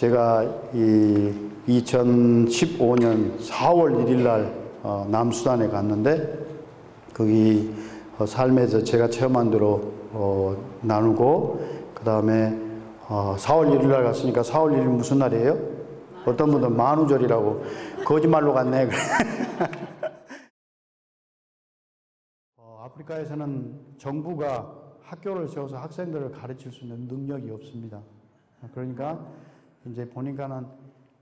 제가 이 2015년 4월 1일 날 남수단에 갔는데 거기 삶에서 제가 체험한 대로 나누고 그 다음에 4월 1일 날 갔으니까 4월 1일 무슨 날이에요? 어떤 분들은 만우절이라고 거짓말로 갔네. 아프리카에서는 정부가 학교를 세워서 학생들을 가르칠 수 있는 능력이 없습니다. 그러니까 이제 보니까는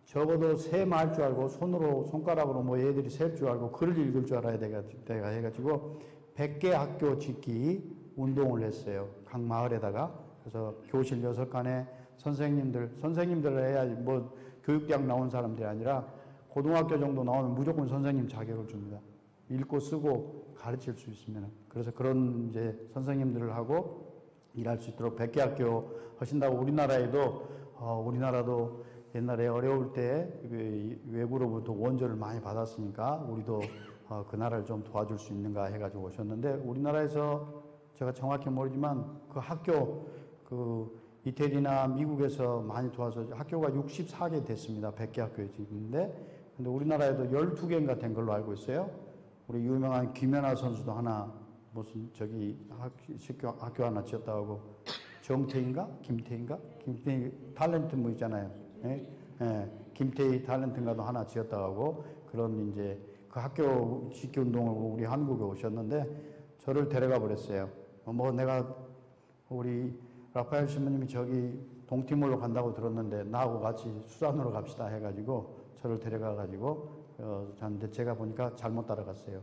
적어도 셈 알 줄 알고 손가락으로 뭐 애들이 셀 줄 알고 글을 읽을 줄 알아야 돼가 해가지고 100개 학교 짓기 운동을 했어요. 각 마을에다가. 그래서 교실 6칸에 선생님들 해야 뭐 교육대학 나온 사람들이 아니라 고등학교 정도 나오면 무조건 선생님 자격을 줍니다. 읽고 쓰고 가르칠 수 있으면. 그래서 그런 이제 선생님들을 하고 일할 수 있도록 100개 학교 하신다고 우리나라도 옛날에 어려울 때 외부로부터 원조를 많이 받았으니까 우리도 그 나라를 좀 도와줄 수 있는가 해가지고 오셨는데 우리나라에서 제가 정확히 모르지만 그 학교 이태리나 미국에서 많이 도와서 학교가 64개 됐습니다. 100개 학교에 있는데 근데 우리나라에도 12개인가 된 걸로 알고 있어요. 우리 유명한 김연아 선수도 하나 무슨 학교 하나 지었다고 하고 정태인가? 김태희 탤런트 뭐 있잖아요. 예? 예. 김태희 탤런트인가도 하나 지었다고 하고 그런 이제 그 학교 짓기 운동을 우리 한국에 오셨는데 저를 데려가 버렸어요. 내가 우리 라파엘 신부님이 저기 동티몰로 간다고 들었는데 나하고 같이 수산으로 갑시다 해가지고 저를 데려가가지고 근데 제가 보니까 잘못 따라갔어요.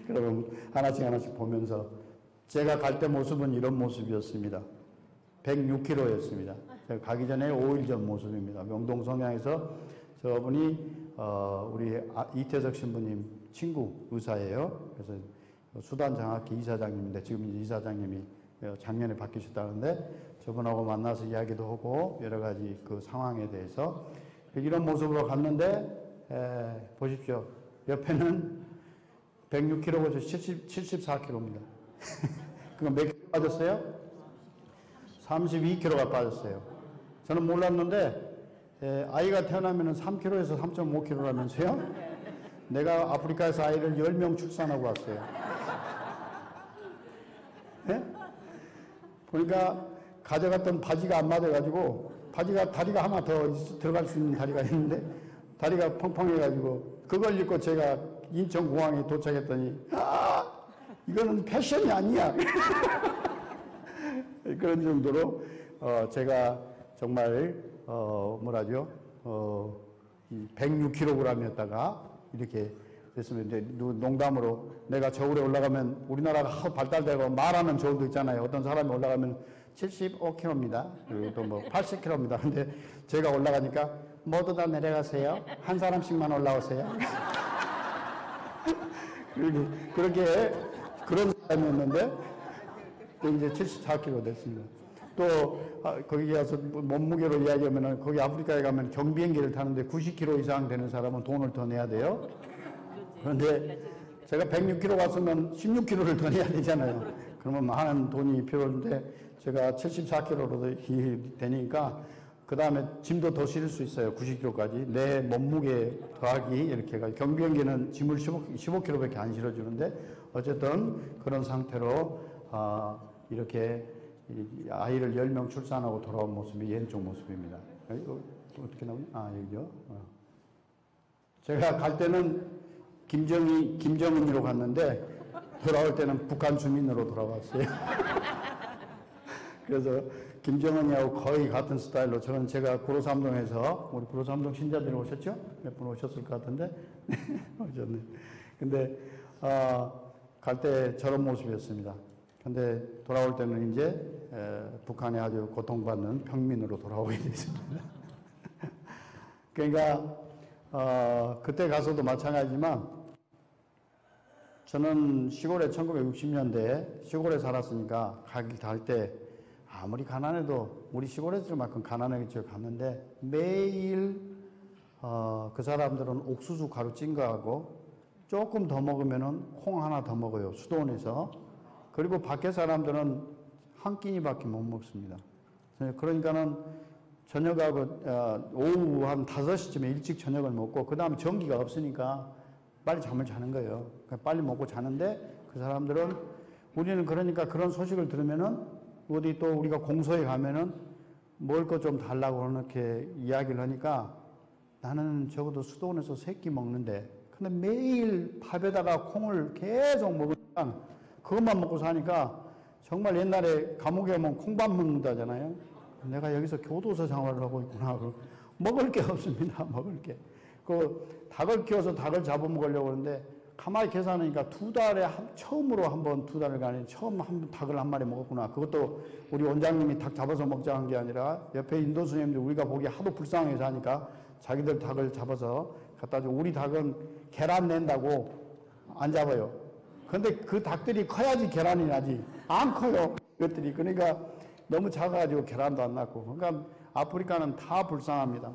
그러면 하나씩 보면서 제가 갈 때 모습은 이런 모습이었습니다. 106kg였습니다. 제가 가기 전에 5일 전 모습입니다. 명동 성향에서 저분이 우리 이태석 신부님 친구 의사예요. 그래서 수단 장학회 이사장님인데 지금 이사장님이 작년에 바뀌셨다는데 저분하고 만나서 이야기도 하고 여러 가지 그 상황에 대해서 이런 모습으로 갔는데 보십시오. 옆에는 106kg에서 74kg입니다. 그럼 몇 킬로 빠졌어요? 32kg가 빠졌어요. 저는 몰랐는데 아이가 태어나면 3kg에서 3.5kg라면서요? 내가 아프리카에서 아이를 10명 출산하고 왔어요. 네? 보니까 가져갔던 바지가 안 맞아가지고 다리가 하나 더 들어갈 수 있는 다리가 있는데 다리가 펑펑해가지고 그걸 입고 제가 인천공항에 도착했더니 이거는 패션이 아니야. 그런 정도로 제가 정말 106kg이었다가 이렇게 됐으면 이제 농담으로 내가 저울에 올라가면 우리나라가 발달되고 말하는 저울도 있잖아요. 어떤 사람이 올라가면 75kg입니다. 그리고 또 뭐 80kg입니다. 근데 제가 올라가니까 모두 다 내려가세요. 한 사람씩만 올라오세요. 그렇게 그런 사람이었는데 또 이제 74kg 됐습니다. 또 거기 가서 몸무게로 이야기하면 거기 아프리카에 가면 경비행기를 타는데 90kg 이상 되는 사람은 돈을 더 내야 돼요. 그런데 제가 106kg 갔으면 16kg를 더 내야 되잖아요. 그러면 많은 돈이 필요한데 제가 74kg로 되니까 그 다음에 짐도 더 실을 수 있어요. 90kg까지. 내 몸무게 더하기 이렇게 해가지고 경비행기는 짐을 15kg밖에 안 실어주는데 어쨌든 그런 상태로 이렇게 아이를 10명 출산하고 돌아온 모습이 왼쪽 모습입니다. 어떻게 나오니? 여기죠. 제가 갈 때는 김정은으로 갔는데 돌아올 때는 북한 주민으로 돌아왔어요. 그래서 김정은이하고 거의 같은 스타일로 제가 구로삼동에서 우리 구로삼동 신자들이 오셨죠? 몇 분 오셨을 것 같은데 오셨네. 근데 갈 때 저런 모습이었습니다. 근데 돌아올 때는 이제 북한에 아주 고통받는 평민으로 돌아오게 됐습니다. 그러니까 그때 가서도 마찬가지지만 저는 시골에 1960년대에 시골에 살았으니까 갈 때 아무리 가난해도 우리 시골에서만큼 가난하게 갔는데 매일 그 사람들은 옥수수 가루 찐 거하고 조금 더 먹으면은 콩 하나 더 먹어요. 수도원에서. 그리고 밖에 사람들은 한 끼니밖에 못 먹습니다. 그러니까는 저녁하고 오후 한 5시쯤에 일찍 저녁을 먹고 그 다음에 전기가 없으니까 빨리 잠을 자는 거예요. 그러니까 빨리 먹고 자는데 그 사람들은 우리는 그러니까 그런 소식을 들으면은 어디 또 우리가 공소에 가면은 먹을 것 좀 달라고 그렇게 이야기를 하니까 나는 적어도 수도원에서 3끼 먹는데 근데 매일 밥에다가 콩을 계속 먹으니까 그것만 먹고 사니까 정말 옛날에 감옥에 가면 콩밥 먹는다잖아요. 내가 여기서 교도소 생활을 하고 있구나. 먹을 게 없습니다. 먹을 게. 그 닭을 키워서 닭을 잡아먹으려고 하는데 가만히 계산하니까 2달에 처음으로 한번 2달을 가니 처음 한 닭을 한 마리 먹었구나. 그것도 우리 원장님이 닭 잡아서 먹자 한 게 아니라 옆에 인도 스님들 우리가 보기 하도 불쌍해서 하니까 자기들 닭을 잡아서 갖다 줘. 우리 닭은 계란 낸다고 안 잡아요. 근데 그 닭들이 커야지 계란이 나지. 안 커요. 그것들이. 그러니까 너무 작아가지고 계란도 안 낳고. 그러니까 아프리카는 다 불쌍합니다.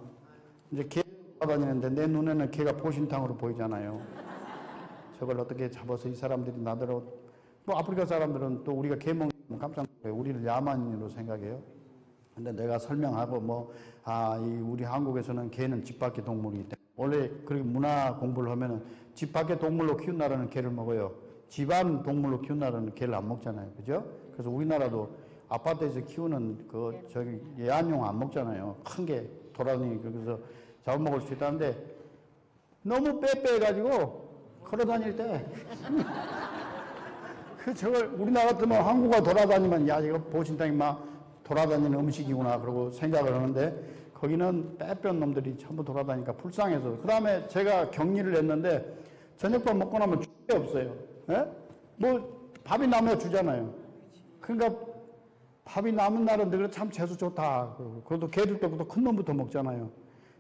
이제 개 다니는데 내 눈에는 개가 보신탕으로 보이잖아요. 저걸 어떻게 잡아서 이 사람들이 나더러 뭐 아프리카 사람들은 또 우리가 개 먹는 깜짝 놀라요. 우리를 야만인으로 생각해요. 근데 내가 설명하고 이 우리 한국에서는 개는 집 밖의 동물이기 때문에 원래 그렇게 문화 공부를 하면은 집 밖의 동물로 키운 나라는 개를 먹어요. 집안 동물로 키운 나라는 개를 안 먹잖아요. 그죠? 그래서 우리나라도 아파트에서 키우는 애완용 안 먹잖아요. 큰 게 돌아다니니까. 그래서 잡아먹을 수 있다는데 너무 빼빼해가지고 걸어다닐 때 저걸 우리나라 같으면 한국가 돌아다니면 야 이거 보신탕이 막 돌아다니는 음식이구나 그러고 생각을 하는데 거기는 빼빼한 놈들이 전부 돌아다니니까 불쌍해서 그 다음에 제가 격리를 했는데 저녁밥 먹고 나면 줄 게 없어요. 예? 뭐 밥이 남아 주잖아요. 그러니까 밥이 남은 날은 그래 참 재수 좋다. 그래도 개들도 큰 놈부터 먹잖아요.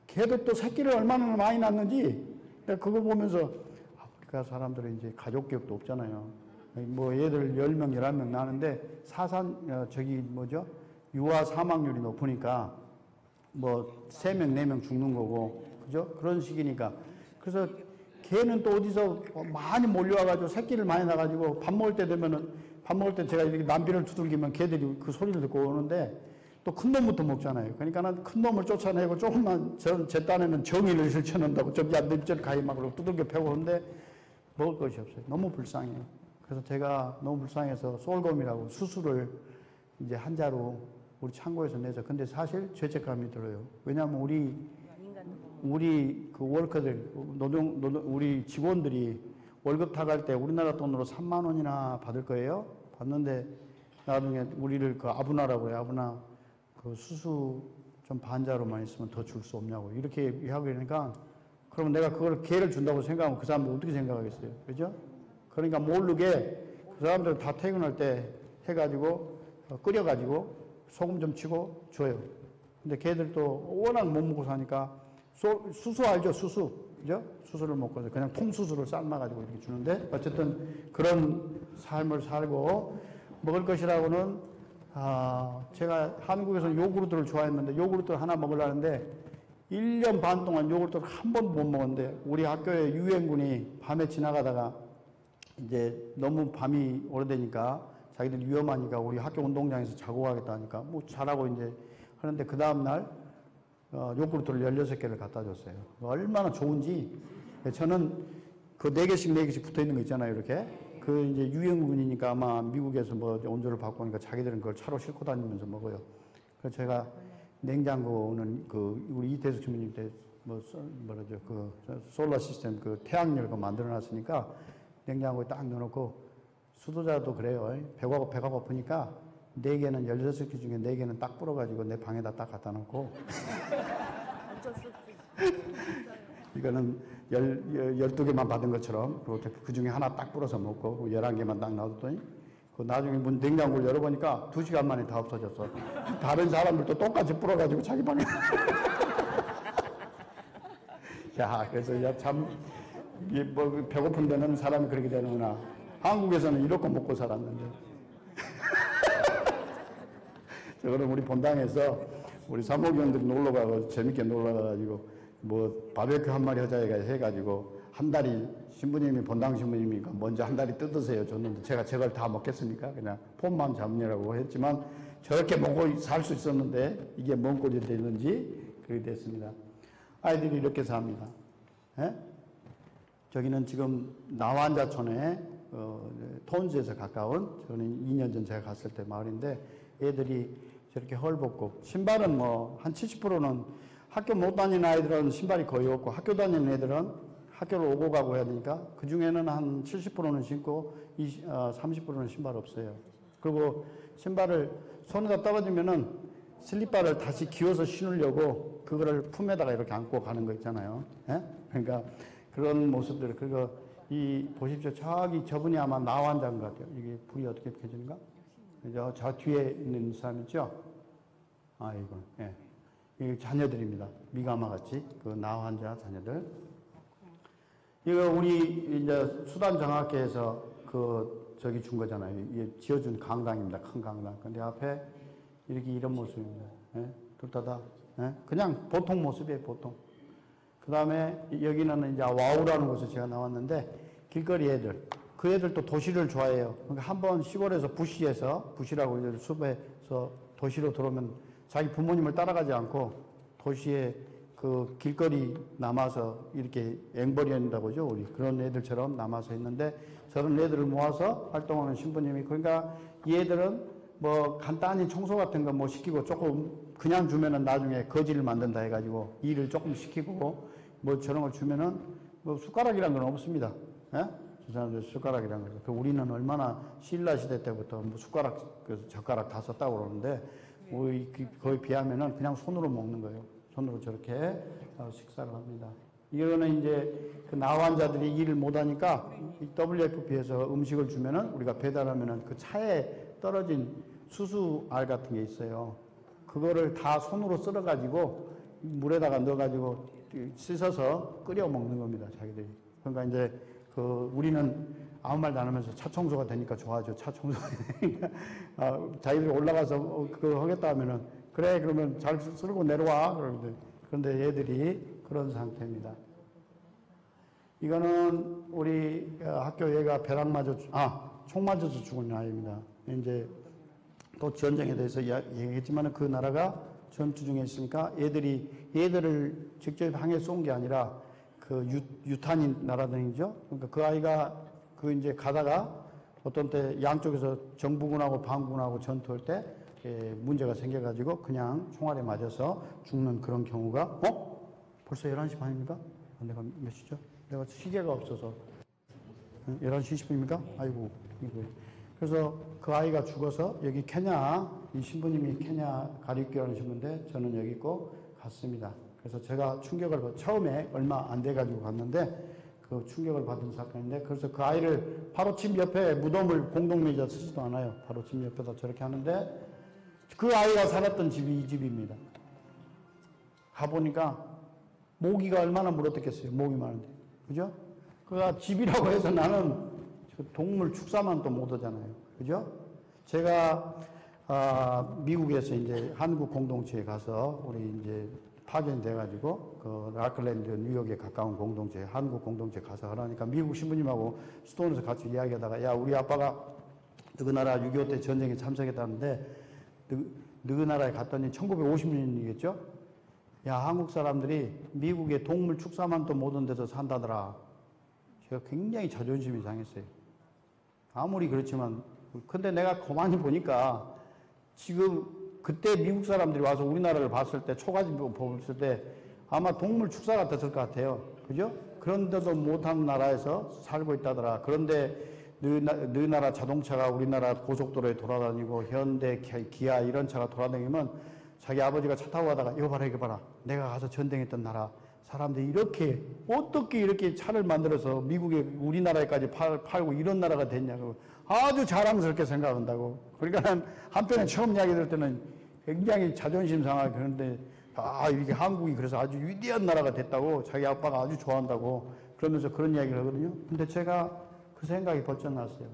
걔도 또 새끼를 얼마나 많이 낳는지 그거 보면서 아프리카 사람들은 이제 가족 기억도 없잖아요. 뭐 얘들 10명, 11명 나는데 유아 사망률이 높으니까 뭐 3명, 4명 죽는 거고 그죠? 그런 식이니까 그래서 걔는 또 어디서 많이 몰려와가지고 새끼를 많이 낳아가지고 밥 먹을 때 되면은 밥 먹을 때 제가 이렇게 남비를 두들기면 걔들이 그 소리를 듣고 오는데 또 큰 놈부터 먹잖아요. 그러니까 난 큰 놈을 쫓아내고 조금만 제 딴에는 정의를 실천한다고 저기 안 될 가위 막 두들겨 패고 하는데 먹을 것이 없어요. 너무 불쌍해요. 그래서 제가 너무 불쌍해서 솔곰이라고 수수를 이제 한자로 우리 창고에서 내서 근데 사실 죄책감이 들어요. 왜냐하면 우리 그 워커들 우리 직원들이 월급 타갈 때 우리나라 돈으로 3만 원이나 받을 거예요. 받는데 나중에 우리를 그 아부나라고 해요. 아부나 그 수수 좀 반자로만 있으면 더 줄 수 없냐고 이렇게 하고 그러니까 그러면 내가 그걸 기회를 준다고 생각하면 그 사람들 어떻게 생각하겠어요? 그죠? 그러니까 모르게 그 사람들 다 퇴근할 때 해가지고 끓여가지고 소금 좀 치고 줘요. 근데 걔들도 워낙 못 먹고 사니까 수수 알죠? 수수. 그죠? 수수를 먹고 그냥 통수수를 삶아가지고 이렇게 주는데 어쨌든 그런 삶을 살고 먹을 것이라고는 제가 한국에서 요구르트를 좋아했는데 요구르트를 하나 먹으려는데 1년 반 동안 요구르트를 한 번도 못 먹었는데 우리 학교에 유엔군이 밤에 지나가다가 이제 너무 밤이 오래되니까 자기들 위험하니까 우리 학교 운동장에서 자고 가겠다 하니까 뭐 잘하고 이제 하는데 그 다음날 요구르트를 16개를 갖다 줬어요. 얼마나 좋은지 저는 그 4개씩 붙어 있는 거 있잖아요. 이렇게 그 이제 유엔군이니까 아마 미국에서 뭐 온조를 받고 오니까 자기들은 그걸 차로 싣고 다니면서 먹어요. 그래서 제가 냉장고는 그 우리 이태숙 주민님 때 그 솔라 시스템 그 태양열 그 만들어 놨으니까 냉장고에 딱 넣어놓고 수도자도 그래요. 배가 고프니까 4개는 16개 중에 4개는 딱 불어가지고 내 방에다 딱 갖다 놓고 이거는 12개만 받은 것처럼 그 중에 하나 딱 불어서 먹고 11개만 딱 놔뒀더니 그 나중에 냉장고를 열어보니까 2시간 만에 다 없어졌어. 다른 사람들도 똑같이 불어가지고 자기 방에 야 그래서 야 참 뭐 배고픈 데는 사람이 그렇게 되는구나. 한국에서는 이렇게 먹고 살았는데 저거는 우리 본당에서 우리 사모교원들이 놀러가고 재밌게 놀러가가지고 뭐 바베큐 한 마리 하자 해가지고 한 다리 신부님이 본당 신부님이니까 먼저 한 다리 뜯으세요 줬는데 제가 저걸 다 먹겠습니까? 그냥 폰만 잡느라고 했지만 저렇게 먹고 살 수 있었는데 이게 뭔 꼴이 됐는지 그렇게 됐습니다. 아이들이 이렇게 삽니다. 예? 저기는 지금 나완자촌에 톤즈에서 가까운, 저는 2년 전 제가 갔을 때 마을인데, 애들이 저렇게 헐벗고, 신발은 뭐 한 70%는 학교 못 다니는 아이들은 신발이 거의 없고, 학교 다니는 애들은 학교를 오고 가고 해야 되니까 그 중에는 한 70%는 신고 30%는 신발 없어요. 그리고 신발을 손에다 떨어지면은 슬리퍼를 다시 기어서 신으려고 그거를 품에다가 이렇게 안고 가는 거 있잖아요. 예? 그러니까 그런 모습들, 그거 보십시오. 저분이 아마 나환자인 것 같아요. 이게 불이 어떻게 켜지는가? 저 뒤에 있는 사람 있죠? 아, 이거, 예. 이 자녀들입니다. 미가마 같이, 그 나환자 자녀들. 이거 우리 이제 수단 정학회에서 저기 준 거잖아요. 이게 지어준 강당입니다. 큰 강당. 근데 앞에 이렇게 이런 모습입니다. 예? 둘 다, 예? 그냥 보통 모습이에요, 보통. 그 다음에 여기는 이제 와우라는 곳에 제가 나왔는데, 길거리 애들. 그 애들도 도시를 좋아해요. 그러니까 한번 시골에서 부시라고 이제 숲에서 도시로 들어오면 자기 부모님을 따라가지 않고 도시에 그 길거리 남아서 이렇게 앵벌이 한다고 하죠. 우리 그런 애들처럼 남아서 있는데, 저런 애들을 모아서 활동하는 신부님이, 그러니까 이 애들은 뭐 간단히 청소 같은 거 뭐 시키고 조금 그냥 주면은 나중에 거지를 만든다 해가지고 일을 조금 시키고 뭐 저런 걸 주면은 뭐 숟가락이란 건 없습니다. 예? 저 사람들 숟가락이란 거죠. 그 우리는 얼마나 신라 시대 때부터 뭐 숟가락, 젓가락 다 썼다고 그러는데 거의 비하면은 그냥 손으로 먹는 거예요. 손으로 저렇게 식사를 합니다. 이거는 이제 그 나환자들이 일을 못하니까 WFP에서 음식을 주면은 우리가 배달하면은 그 차에 떨어진 수수알 같은 게 있어요. 그거를 다 손으로 썰어가지고 물에다가 넣어가지고 씻어서 끓여 먹는 겁니다, 자기들이. 그러니까 이제 우리는 아무 말도 안 하면서 차 청소가 되니까 좋아하죠. 차 청소가 되니까. 자기들이 올라가서 그거 하겠다 하면은, 그래, 그러면 잘 쓸고 내려와. 그런데 얘들이 그런 상태입니다. 이거는 우리 학교 얘가 총 맞아서 죽은 아이입니다. 이제 또 전쟁에 대해서 얘기했지만 그 나라가 전투 중에 있으니까 얘들을 직접 향해 쏜 게 아니라 그 유탄인 나라들이죠. 그러니까 그 아이가 이제 가다가 어떤 때 양쪽에서 정부군하고 반군하고 전투할 때 문제가 생겨가지고 그냥 총알에 맞아서 죽는 그런 경우가, 벌써 11시 반입니까? 내가 몇 시죠? 내가 시계가 없어서 11시 20분입니까? 아이고. 그래서 그 아이가 죽어서 여기 케냐, 이 신부님이 케냐 가리교라는 신부인데 저는 여기 있고 갔습니다. 그래서 제가 처음에 얼마 안 돼가지고 갔는데 그 충격을 받은 사건인데, 그래서 그 아이를 바로 집 옆에 무덤을 공동묘지에 쓰지도 않아요. 바로 집 옆에다 저렇게 하는데, 그 아이가 살았던 집이 이 집입니다. 가보니까 모기가 얼마나 물어뜯겠어요. 모기 많은데. 그죠? 그가 집이라고 해서 나는 동물 축사만 또 못 하잖아요. 그죠? 제가, 미국에서 이제 한국 공동체에 가서 우리 이제 파견이 돼가지고 그 라클랜드 뉴욕에 가까운 공동체, 한국 공동체 가서 하라니까 미국 신부님하고 스톤에서 같이 이야기하다가, 야, 우리 아빠가 너그 나라 6.25 때 전쟁에 참석했다는데 너그 나라에 갔더니 1950년이겠죠? 야, 한국 사람들이 미국의 동물 축사만 또 못한 데서 산다더라. 제가 굉장히 자존심이 상했어요. 아무리 그렇지만, 근데 내가 가만히 보니까 지금 그때 미국 사람들이 와서 우리나라를 봤을 때, 초가집 봤을 때 아마 동물 축사 같았을 것 같아요. 그죠? 그런데도 못한 나라에서 살고 있다더라. 그런데 너희 나라 자동차가 우리나라 고속도로에 돌아다니고 현대, 기아 이런 차가 돌아다니면 자기 아버지가 차 타고 가다가 이거 봐라. 내가 가서 전쟁했던 나라 사람들이 어떻게 이렇게 차를 만들어서 미국에 우리나라에까지 팔고 이런 나라가 됐냐고 아주 자랑스럽게 생각한다고. 그러니까 난 한편에 처음 이야기 들을 때는 굉장히 자존심 상하게, 그런데 이게 한국이 그래서 아주 위대한 나라가 됐다고 자기 아빠가 아주 좋아한다고 그러면서 그런 이야기를 하거든요. 근데 제가 그 생각이 벌쩍 났어요.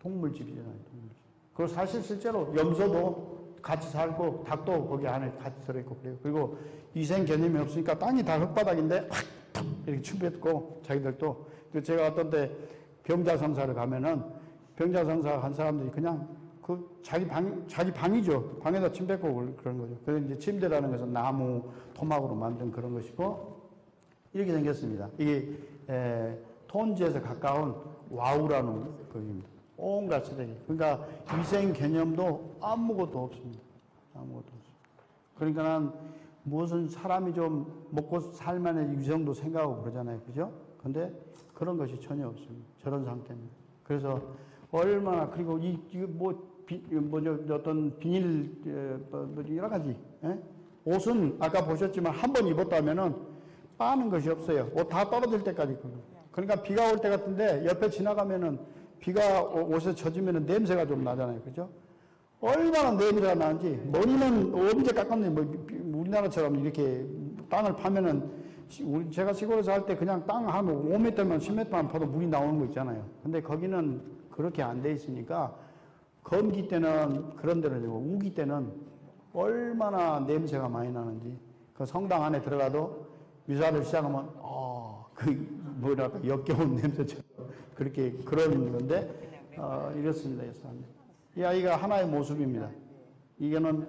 동물집이잖아요, 동물집. 그리고 사실 실제로 염소도 같이 살고 닭도 거기 안에 같이 들어있고 그래요. 그리고 위생 개념이 없으니까 땅이 다 흙바닥인데 확 이렇게 춤뱉고 자기들도. 제가 어떤 때 병자성사를 가면은 병자성사 한 사람들이 그냥 자기 방이죠. 방에다 침 뱉고 그런 거죠. 그래서 이제 침대라는 것은 나무, 토막으로 만든 그런 것이고, 이렇게 생겼습니다. 이게, 톤지에서 가까운 와우라는 거입니다. 온갖 쓰레기. 그러니까 위생 개념도 아무것도 없습니다. 아무것도 없습니다. 그러니까 난 무엇은 사람이 좀 먹고 살만한 위생도 생각하고 그러잖아요. 그죠? 근데 그런 것이 전혀 없습니다. 저런 상태입니다. 그래서 얼마나, 그리고 어떤 비닐, 여러 가지, 옷은 아까 보셨지만 한 번 입었다면은 빠는 것이 없어요. 옷 다 떨어질 때까지. 그러니까 비가 올 때 같은데 옆에 지나가면은 비가 옷에 젖으면은 냄새가 좀 나잖아요. 그죠? 얼마나 냄새가 나는지, 머리는 언제 깎았는지, 우리나라처럼 이렇게 땅을 파면은, 제가 시골에서 할 때 그냥 땅 한 5m만 10m만 파도 물이 나오는 거 있잖아요. 근데 거기는 그렇게 안 돼 있으니까, 건기 때는 그런 데는 아니고, 우기 때는 얼마나 냄새가 많이 나는지, 그 성당 안에 들어가도 미사를 시작하면, 역겨운 냄새처럼, 그렇게, 그런 건데, 이렇습니다. 이 아이가 하나의 모습입니다. 이거는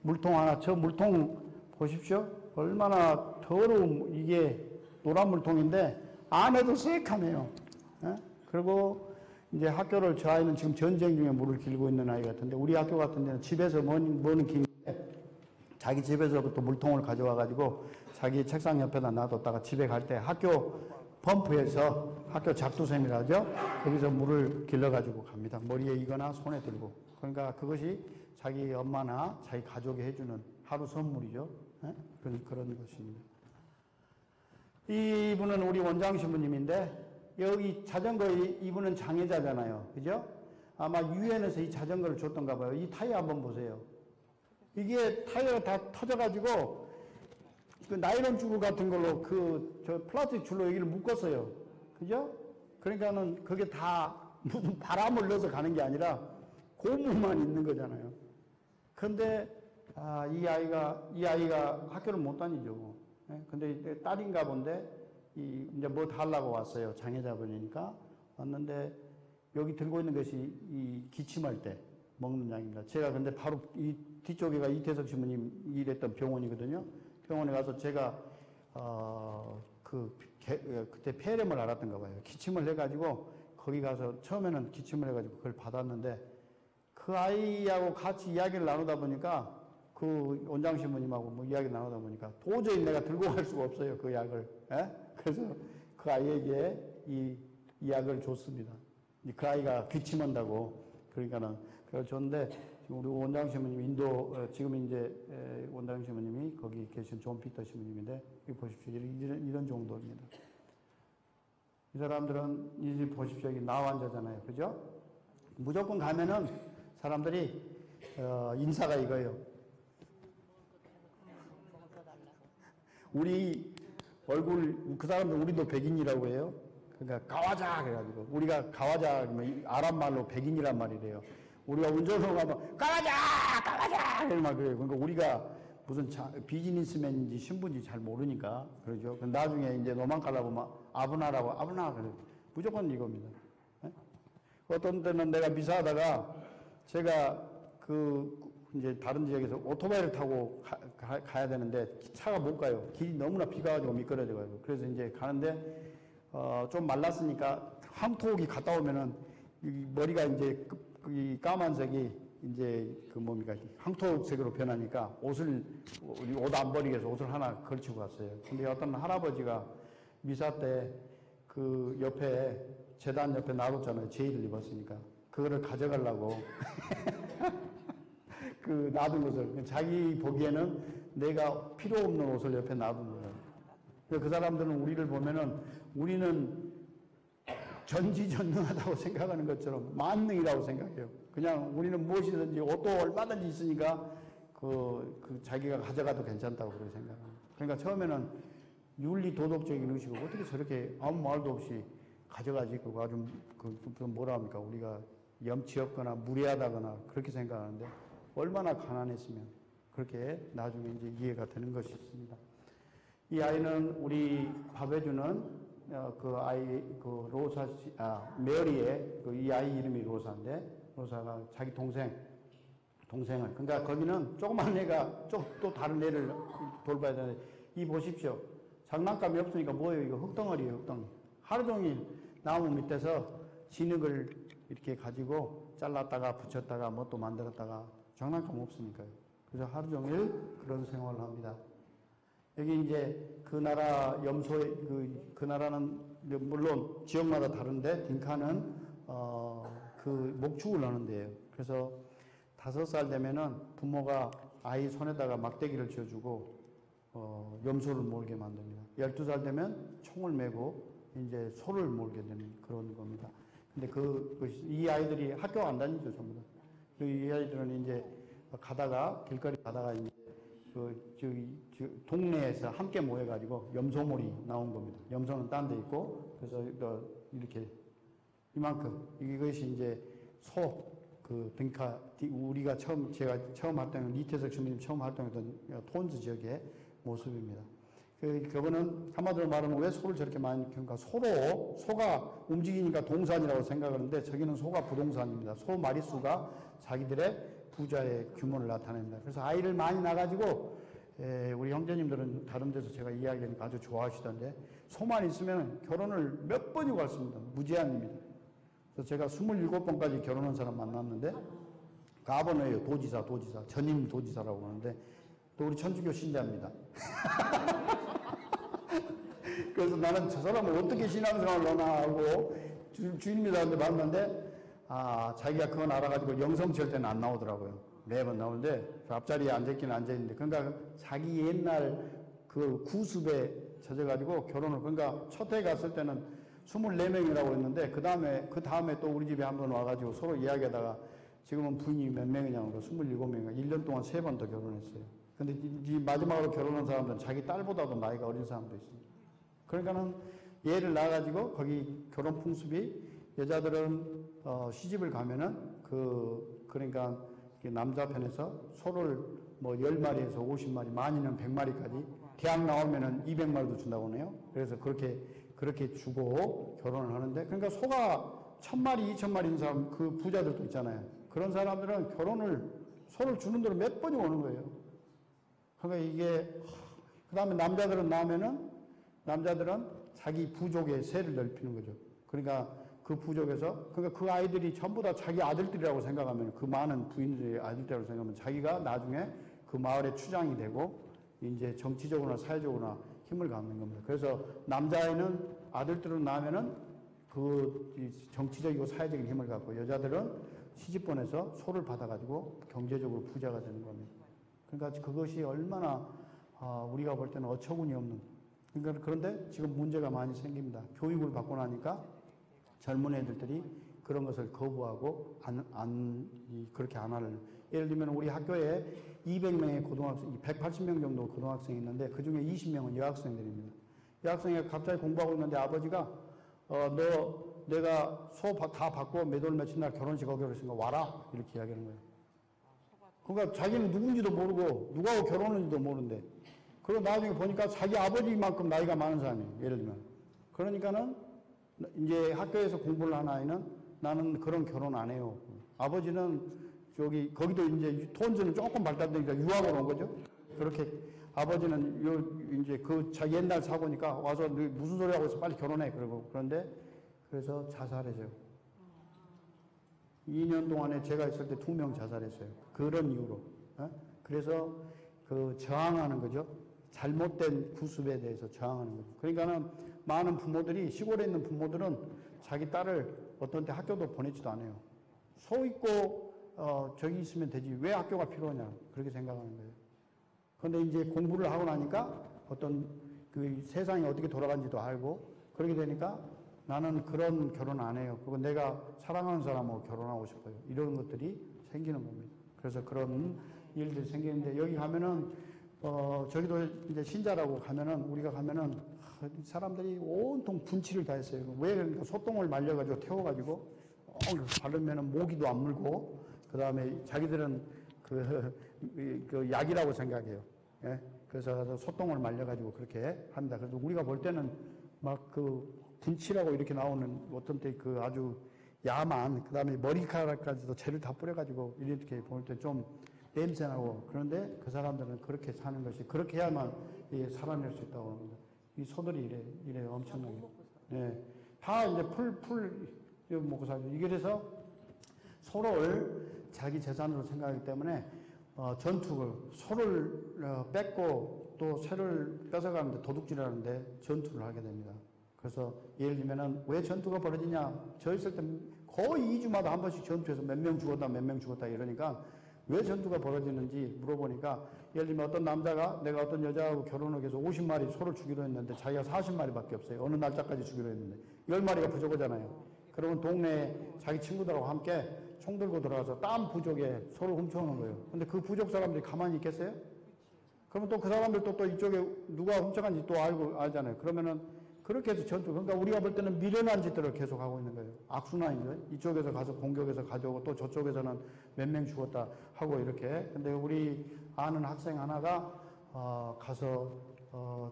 물통 하나, 저 물통 보십시오. 얼마나 더러운, 이게 노란 물통인데 안에도 새카매요. 그리고 이제 학교를, 저 아이는 지금 전쟁 중에 물을 길고 있는 아이 같은데, 우리 학교 같은 데는 집에서 뭐는 긴데 자기 집에서부터 물통을 가져와 가지고 자기 책상 옆에다 놔뒀다가 집에 갈 때 학교 펌프에서, 학교 작두샘이라 하죠. 거기서 물을 길러가지고 갑니다. 머리에 이거나 손에 들고. 그러니까 그것이 자기 엄마나 자기 가족이 해주는 하루 선물이죠. 그런 것입니다. 이분은 우리 원장 신부님인데, 여기 자전거, 이분은 장애자잖아요. 그죠? 아마 유엔에서 이 자전거를 줬던가 봐요. 이 타이어 한번 보세요. 이게 타이어가 다 터져가지고, 그 나일론 줄 같은 걸로 저 플라스틱 줄로 여기를 묶었어요. 그죠? 그러니까는 그게 다 무슨 바람을 넣어서 가는 게 아니라 고무만 있는 거잖아요. 근데, 이 아이가 학교를 못 다니죠. 근데 딸인가 본데, 이제 뭐 달라고 왔어요. 장애자분이니까. 왔는데, 여기 들고 있는 것이 이 기침할 때 먹는 약입니다. 제가 근데 바로 이 뒤쪽에가 이태석 신부님 일했던 병원이거든요. 병원에 가서 제가 그때 폐렴을 앓았던가 봐요. 기침을 해가지고 거기 가서 처음에는 기침을 해가지고 그걸 받았는데, 그 아이하고 같이 이야기를 나누다 보니까, 그 원장 신부님하고 뭐 이야기 나누다 보니까 도저히 내가 들고 갈 수가 없어요, 그 약을. 그래서 그 아이에게 이 약을 줬습니다. 그 아이가 기침한다고. 그러니까는 그걸 줬는데, 우리 원장 신부님, 지금 이제 원장 신부님이 거기 계신 존 피터 신부님인데, 여기 보십시오. 이런 정도입니다. 이 사람들은, 이제 보십시오. 여기 나 환자잖아요. 그죠? 무조건 가면은 사람들이, 인사가 이거예요. 우리 얼굴, 그 사람들 우리도 백인이라고 해요. 그러니까 가와자 그래가지고, 우리가 가와자 그러면 아랍 말로 백인이란 말이래요. 우리가 운전으로 가면 가와자 이런 말 그래요. 그러니까 우리가 무슨 비즈니스맨인지 신부인지 잘 모르니까 그러죠. 나중에 이제 노만 가려고 막 아브나라고 아브나 그래. 무조건 이겁니다. 어떤 때는 내가 미사하다가 제가 이제 다른 지역에서 오토바이를 타고 가야 되는데 차가 못 가요. 길이 너무나 비가 가지고 미끄러져가지고. 그래서 이제 가는데, 좀 말랐으니까 황토옥이 갔다 오면은 머리가 이제 이 까만색이 이제 황토색으로 변하니까 우리 옷 안 버리기 위해서 옷을 하나 걸치고 갔어요. 근데 어떤 할아버지가 미사 때 그 옆에, 재단 옆에 놔뒀잖아요. 제의를 입었으니까. 그거를 가져가려고. 놔둔 것을, 자기 보기에는 내가 필요 없는 옷을 옆에 놔둔 거예요. 그 사람들은 우리를 보면은, 우리는 전지전능하다고 생각하는 것처럼 만능이라고 생각해요. 그냥 우리는 무엇이든지, 옷도 얼마든지 있으니까, 자기가 가져가도 괜찮다고 그렇게 생각합니다. 그러니까 처음에는 윤리 도덕적인 의식을 어떻게 저렇게 아무 말도 없이 가져가지? 그거 아주, 뭐라 합니까? 우리가 염치 없거나 무례하다거나 그렇게 생각하는데, 얼마나 가난했으면 그렇게 나중에 이제 이해가 되는 것이 있습니다. 이 아이는 우리 밥해주는 메리의 이 아이 이름이 로사인데, 변호사가 자기 동생을. 그러니까 거기는 조그만 애가 또 다른 애를 돌봐야 되는데, 이 보십시오. 장난감이 없으니까 뭐예요? 이거 흙덩어리예요, 흙덩이. 하루 종일 나무 밑에서 진흙을 이렇게 가지고 잘랐다가 붙였다가 뭐 또 만들었다가 장난감 없으니까요. 그래서 하루 종일 그런 생활을 합니다. 여기 이제 그 나라 염소의 그 나라는 물론 지역마다 다른데 딩카는 그 목축을 하는 데예요. 그래서 5살 되면은 부모가 아이 손에다가 막대기를 쥐어주고 염소를 몰게 만듭니다. 12살 되면 총을 메고 이제 소를 몰게 되는 그런 겁니다. 근데 이 아이들이 학교 안 다니죠, 전부 다. 이 아이들은 이제 가다가 길거리 가다가 이제 동네에서 함께 모여가지고 염소몰이 나온 겁니다. 염소는 딴 데 있고, 그래서 이렇게 이만큼, 이것이 이제 딩카, 제가 처음 활동했던, 이태석 주민님 처음 활동했던 톤즈 지역의 모습입니다. 그거는 한마디로 말하면 왜 소를 저렇게 많이 키우는가? 소가 움직이니까 동산이라고 생각하는데, 저기는 소가 부동산입니다. 소 마리수가 자기들의 부자의 규모를 나타냅니다. 그래서 아이를 많이 낳아가지고, 우리 형제님들은 다른 데서 제가 이야기하니까 아주 좋아하시던데, 소만 있으면 결혼을 몇 번이고 할 수 있습니다. 무제한입니다. 그래서 제가 27번까지 결혼한 사람 만났는데, 그 아버님이에요. 도지사. 전임 도지사라고 하는데, 또 우리 천주교 신자입니다. 그래서 나는 저 사람을 어떻게 신앙생활을 하나 하고 주일미사한테 만났는데, 자기가 그건 알아가지고 영성칠 때는 안 나오더라고요. 매번 나오는데 그 앞자리에 앉아있기는 앉아있는데, 그러니까 자기 옛날 그 구습에 젖어가지고 결혼을, 그러니까 첫 해 갔을 때는 24명이라고 했는데 그 다음에 또 우리 집에 한번 와가지고 서로 이야기하다가 지금은 부인이 몇 명이냐고 27명인가 1년 동안 3번 더 결혼했어요. 근데 이 마지막으로 결혼한 사람들은 자기 딸보다도 나이가 어린 사람도 있습니다. 그러니까는 얘를 낳아가지고 거기 결혼 풍습이, 여자들은 시집을 가면은 그러니까 남자 편에서 소를 뭐 10마리에서 50마리, 많이는 100마리까지, 대학 나오면은 200마리도 준다고 하네요. 그래서 그렇게 주고 결혼을 하는데, 그러니까 소가 1000마리, 2000마리인 사람, 그 부자들도 있잖아요. 그런 사람들은 소를 주는 대로 몇 번이 오는 거예요. 그러니까 이게, 그 다음에 남자들은 나오면은, 남자들은 자기 부족의 세를 넓히는 거죠. 그러니까 그 부족에서, 그러니까 그 아이들이 전부 다 자기 아들들이라고 생각하면, 그 많은 부인들의 아들들이라고 생각하면 자기가 나중에 그 마을의 추장이 되고 이제 정치적으로나 사회적으로나 힘을 갖는 겁니다. 그래서 남자아이는 아들들은 낳으면은 그 정치적이고 사회적인 힘을 갖고, 여자들은 시집보내서 소를 받아가지고 경제적으로 부자가 되는 겁니다. 그러니까 그것이 얼마나 우리가 볼 때는 어처구니 없는, 그러니까 그런데 지금 문제가 많이 생깁니다. 교육을 받고 나니까 젊은 애들이 그런 것을 거부하고 그렇게 안 하는. 예를 들면 우리 학교에 200명의 고등학생, 180명 정도 고등학생이 있는데 그 중에 20명은 여학생들입니다. 여학생이 갑자기 공부하고 있는데 아버지가 내가 소 다 받고 몇 월 며칠 날 결혼식 하기로 했으니까 와라, 이렇게 이야기하는 거예요. 그러니까 자기는 누군지도 모르고 누구하고 결혼했는지도 모르는데, 그리고 나중에 보니까 자기 아버지만큼 나이가 많은 사람이에요. 예를 들면. 그러니까는 이제 학교에서 공부를 한 아이는 나는 그런 결혼 안 해요. 아버지는 거기도 이제 톤즈는 조금 발달되니까 유학을 온 거죠. 그렇게 아버지는 이제 자기 옛날 사고니까 와서 무슨 소리 하고 있어, 빨리 결혼해. 그래서 자살했어요. 2년 동안에 제가 있을 때 2명 자살했어요. 그런 이유로. 그래서 저항하는 거죠. 잘못된 구습에 대해서 저항하는 거죠. 그러니까는 많은 부모들이, 시골에 있는 부모들은 자기 딸을 어떤 때 학교도 보내지도 않아요. 소 있고 저기 있으면 되지, 왜 학교가 필요하냐, 그렇게 생각하는 거예요. 그런데 이제 공부를 하고 나니까 어떤 그 세상이 어떻게 돌아가는지도 알고, 그렇게 되니까 나는 그런 결혼 안 해요. 그리고 내가 사랑하는 사람하고 결혼하고 싶어요. 이런 것들이 생기는 겁니다. 그래서 그런 일들이 생기는데, 여기 가면은 저기도 이제 신자라고 가면은, 우리가 가면은 사람들이 온통 분칠을 다 했어요. 왜 그러니까 소똥을 말려가지고 태워가지고 바르면은 모기도 안 물고, 그 다음에 자기들은 그 약이라고 생각해요. 예? 그래서 소똥을 말려가지고 그렇게 합니다. 그래서 우리가 볼 때는 막 분칠하고 이렇게 나오는 어떤 때 아주 야만, 그 다음에 머리카락까지도 재를 다 뿌려가지고 이렇게 볼 때 좀 냄새나고, 그런데 그 사람들은 그렇게 사는 것이, 그렇게 해야만 살아낼 수 있다고 합니다. 이 소들이 이래 엄청나게. 네. 다 이제 풀 먹고 살죠. 이게 그래서 소를 자기 재산으로 생각하기 때문에 소를 뺏고 또 새를 뺏어가는데 도둑질을 하는데 전투를 하게 됩니다. 그래서 예를 들면은 왜 전투가 벌어지냐? 저 있을 때 거의 2주마다 한 번씩 전투해서 몇 명 죽었다 이러니까 왜 전투가 벌어지는지 물어보니까 예를 들면 어떤 남자가 내가 어떤 여자하고 결혼을 해서 50마리 소를 주기로 했는데 자기가 40마리밖에 없어요. 어느 날짜까지 주기로 했는데 10마리가 부족하잖아요. 그러면 동네에 자기 친구들하고 함께 총 들고 들어가서 딴 부족에 소를 훔쳐오는 거예요. 근데 그 부족 사람들이 가만히 있겠어요? 그러면 또 그 사람들도 또 이쪽에 누가 훔쳐간지 또 알잖아요. 그러면은 그렇게 해서 전투, 그러니까 우리가 볼 때는 미련한 짓들을 계속 하고 있는 거예요. 악순환이죠. 이쪽에서 가서 공격해서 가져오고 또 저쪽에서는 몇 명 죽었다 하고 이렇게. 근데 우리 아는 학생 하나가 가서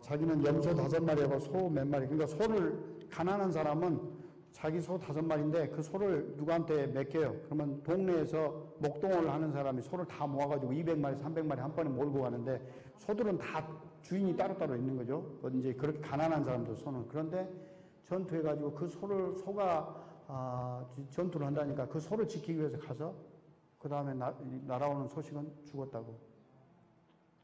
자기는 염소 5마리하고 소 몇 마리, 그러니까 소를 가난한 사람은 자기 소 5마리인데 그 소를 누구한테 맡겨요. 그러면 동네에서 목동을 하는 사람이 소를 다 모아가지고 200마리, 300마리 한 번에 몰고 가는데 소들은 다 주인이 따로따로 있는 거죠. 이제 그렇게 가난한 사람들 소는. 그런데 전투해가지고 그 소가 전투를 한다니까 그 소를 지키기 위해서 가서 그 다음에 날아오는 소식은 죽었다고.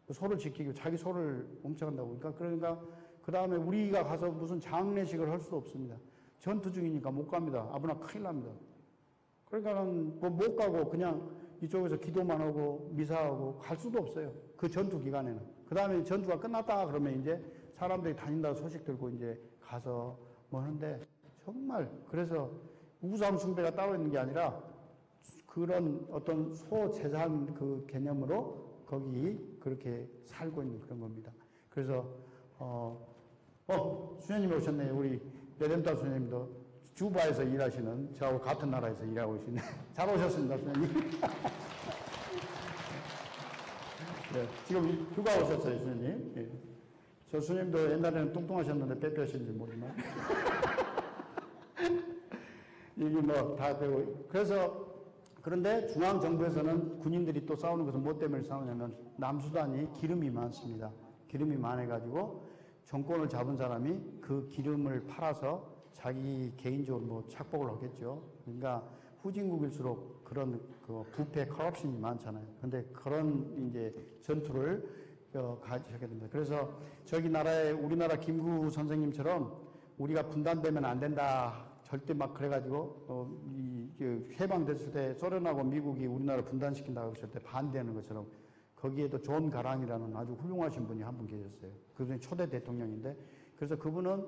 그 소를 지키기 위해 자기 소를 훔쳐간다고. 그러니까 그 다음에 우리가 가서 무슨 장례식을 할 수도 없습니다. 전투 중이니까 못 갑니다. 아무나 큰일 납니다. 그러니까는 뭐 못 가고 그냥 이쪽에서 기도만 하고 미사하고 갈 수도 없어요. 그 전투 기간에는. 그 다음에 전투가 끝났다 그러면 이제 사람들이 다닌다고 소식 들고 이제 가서 뭐 하는데 정말 그래서 우상 숭배가 따로 있는 게 아니라 그런 어떤 소재산 그 개념으로 거기 그렇게 살고 있는 그런 겁니다. 그래서 수녀님이 오셨네요. 우리 레덴타 수녀님도 주바에서 일하시는 저하고 같은 나라에서 일하고 계시네. 잘 오셨습니다, 수녀님. 네, 지금 휴가 오셨어요, 수녀님. 예. 저 수녀님도 옛날에는 뚱뚱하셨는데 빼빼하신지 모르지만. 이게 뭐 다 되고. 그래서 그런데 중앙정부에서는 군인들이 또 싸우는 것은 뭐 때문에 싸우냐면 남수단이 기름이 많습니다. 기름이 많아가지고 정권을 잡은 사람이 그 기름을 팔아서 자기 개인적으로 뭐 착복을 하겠죠. 그러니까 후진국일수록 그런 그 부패, 커럽션이 많잖아요. 근데 그런 이제 전투를 가지게 됩니다. 그래서 저기 나라에 우리나라 김구 선생님처럼 우리가 분단되면 안 된다. 절대 막 그래가지고 해방됐을 때 소련하고 미국이 우리나라 분단시킨다고 했을 때 반대하는 것처럼 거기에도 존 가랑이라는 아주 훌륭하신 분이 한 분 계셨어요. 그분이 초대 대통령인데 그래서 그분은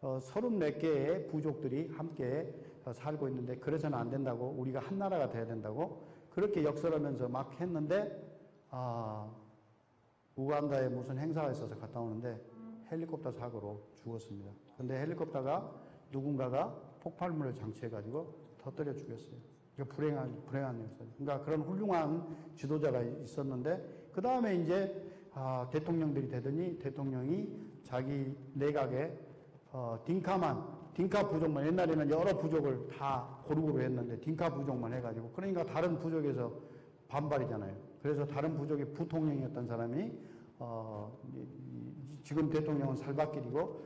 34개의 부족들이 함께 살고 있는데 그래서는 안 된다고 우리가 한 나라가 돼야 된다고 그렇게 역설하면서 막 했는데 우간다에 무슨 행사가 있어서 갔다 오는데 헬리콥터 사고로 죽었습니다. 근데 헬리콥터가 누군가가 폭발물을 장치해가지고 터뜨려 죽였어요. 그러니까 불행한 역사. 그러니까 그런 훌륭한 지도자가 있었는데 그 다음에 이제 대통령들이 되더니 대통령이 자기 내각에 딩카 부족만 옛날에는 여러 부족을 다 고루고루 했는데 딩카 부족만 해가지고 그러니까 다른 부족에서 반발이잖아요. 그래서 다른 부족의 부통령이었던 사람이 지금 대통령은 살바길이고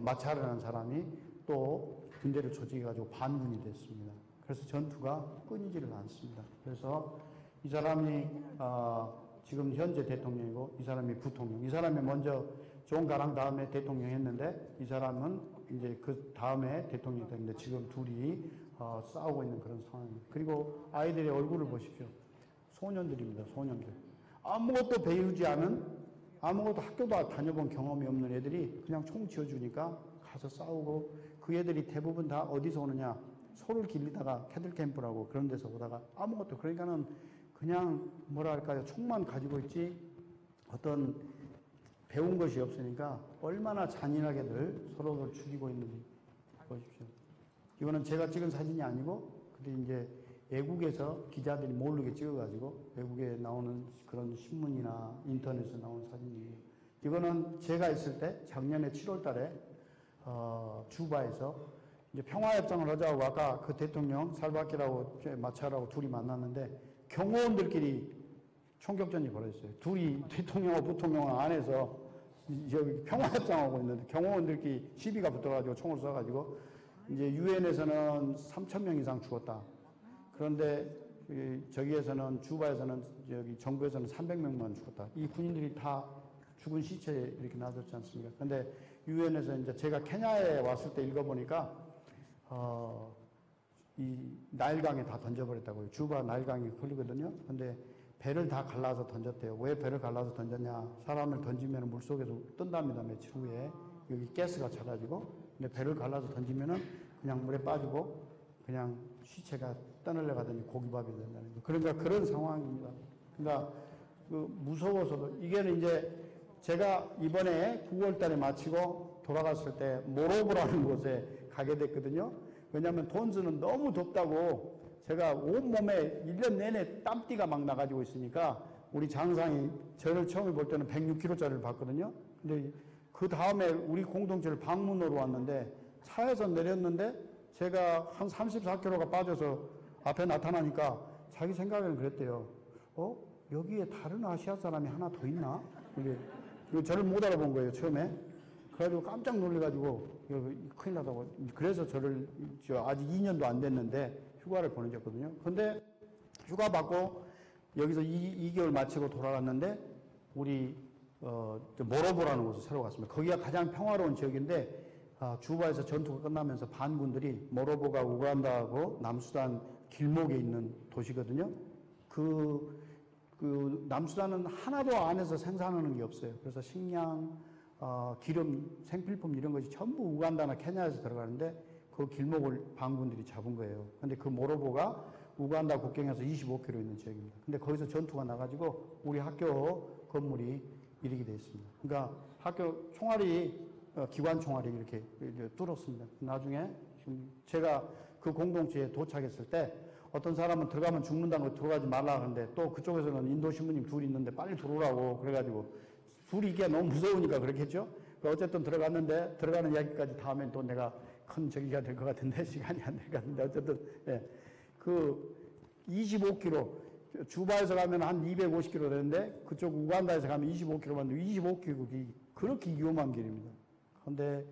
마차르라는 사람이 또 군대를 조직해가지고 반군이 됐습니다. 그래서 전투가 끊이지를 않습니다. 그래서 이 사람이 지금 현재 대통령이고 이 사람이 부통령. 이 사람이 먼저 존 가랑 다음에 대통령 했는데 이 사람은 이제 그 다음에 대통령이 됐는데 지금 둘이 싸우고 있는 그런 상황입니다. 그리고 아이들의 얼굴을 보십시오. 소년들입니다. 소년들. 아무것도 배우지 않은 아무것도 학교도 다녀본 경험이 없는 애들이 그냥 총 지어주니까 가서 싸우고 그 애들이 대부분 다 어디서 오느냐 소를 길리다가 캐들캠프라고 그런 데서 오다가 아무것도 그러니까는 그냥 뭐랄까요 총만 가지고 있지 어떤 배운 것이 없으니까 얼마나 잔인하게들 서로를 죽이고 있는지 보십시오. 이거는 제가 찍은 사진이 아니고 근데 이제 외국에서 기자들이 모르게 찍어가지고 외국에 나오는 그런 신문이나 인터넷에 나온 사진이에요. 이거는 제가 있을 때 작년에 7월 달에 주바에서 이제 평화협정을 하자고 아까 그 대통령 살바키라고 마차라고 둘이 만났는데 경호원들끼리 총격전이 벌어졌어요. 둘이 대통령하고 부통령 안에서 여기 평화협정하고 있는데 경호원들끼리 시비가 붙어가지고 총을 쏴가지고 이제 유엔에서는 3,000명 이상 죽었다. 그런데 저기에서는 주바에서는 여기 정부에서는 300명만 죽었다. 이 군인들이 다 죽은 시체 이렇게 놔뒀지 않습니까? 근데 유엔에서 이제 제가 케냐에 왔을 때 읽어보니까 이 나일강에 다 던져버렸다고요. 주바 나일강이 흘리거든요. 근데 배를 다 갈라서 던졌대요. 왜 배를 갈라서 던졌냐? 사람을 던지면 물속에서 뜬답니다. 며칠 후에 여기 가스가 차가지고. 근데 배를 갈라서 던지면은 그냥 물에 빠지고 그냥 시체가 떠날려 가더니 고기밥이 된다는 거. 그러니까 그런 상황입니다. 그러니까 그 무서워서도 이게는 이제 제가 이번에 9월 달에 마치고 돌아갔을 때 모로보라는 곳에 가게 됐거든요. 왜냐하면 돈즈는 너무 덥다고 제가 온몸에 1년 내내 땀띠가 막 나가지고 있으니까 우리 장상이 저를 처음에 볼 때는 106kg짜리를 봤거든요. 근데 그 다음에 우리 공동체를 방문으로 왔는데 차에서 내렸는데 제가 한 34kg가 빠져서 앞에 나타나니까 자기 생각에는 그랬대요. 여기에 다른 아시아 사람이 하나 더 있나? 이게 저를 못 알아본 거예요, 처음에. 그래가지고 깜짝 놀래가지고 큰일 나다고. 그래서 저를 아직 2년도 안 됐는데 휴가를 보내줬거든요. 근데 휴가 받고 여기서 2개월 마치고 돌아갔는데 우리 모로보라는 곳을 새로 갔습니다. 거기가 가장 평화로운 지역인데 주바에서 전투가 끝나면서 반군들이 모로보가 우간다하고 남수단 길목에 있는 도시거든요. 그 남수단은 하나도 안에서 생산하는 게 없어요. 그래서 식량, 기름, 생필품 이런 것이 전부 우간다나 케냐에서 들어가는데 그 길목을 반군들이 잡은 거예요. 근데 그 모로보가 우간다 국경에서 25km 있는 지역입니다. 근데 거기서 전투가 나가지고 우리 학교 건물이 이렇게 되어 있습니다. 그러니까 학교 총알이 기관 총알이 이렇게 뚫었습니다. 나중에 지금 제가 그 공동체에 도착했을 때 어떤 사람은 들어가면 죽는다고 들어가지 말라 하는데 또 그쪽에서는 인도 신부님 둘이 있는데 빨리 들어오라고 그래가지고 둘이 있기가 너무 무서우니까 그렇겠죠? 어쨌든 들어갔는데 들어가는 이야기까지 다 하면 또 내가 큰 저기가 될 것 같은데 시간이 안 될 것 같은데 어쨌든 그 25km 주바에서 가면 한 250km 되는데 그쪽 우간다에서 가면 25km만 돼. 25km이 그렇게 위험한 길입니다. 그런데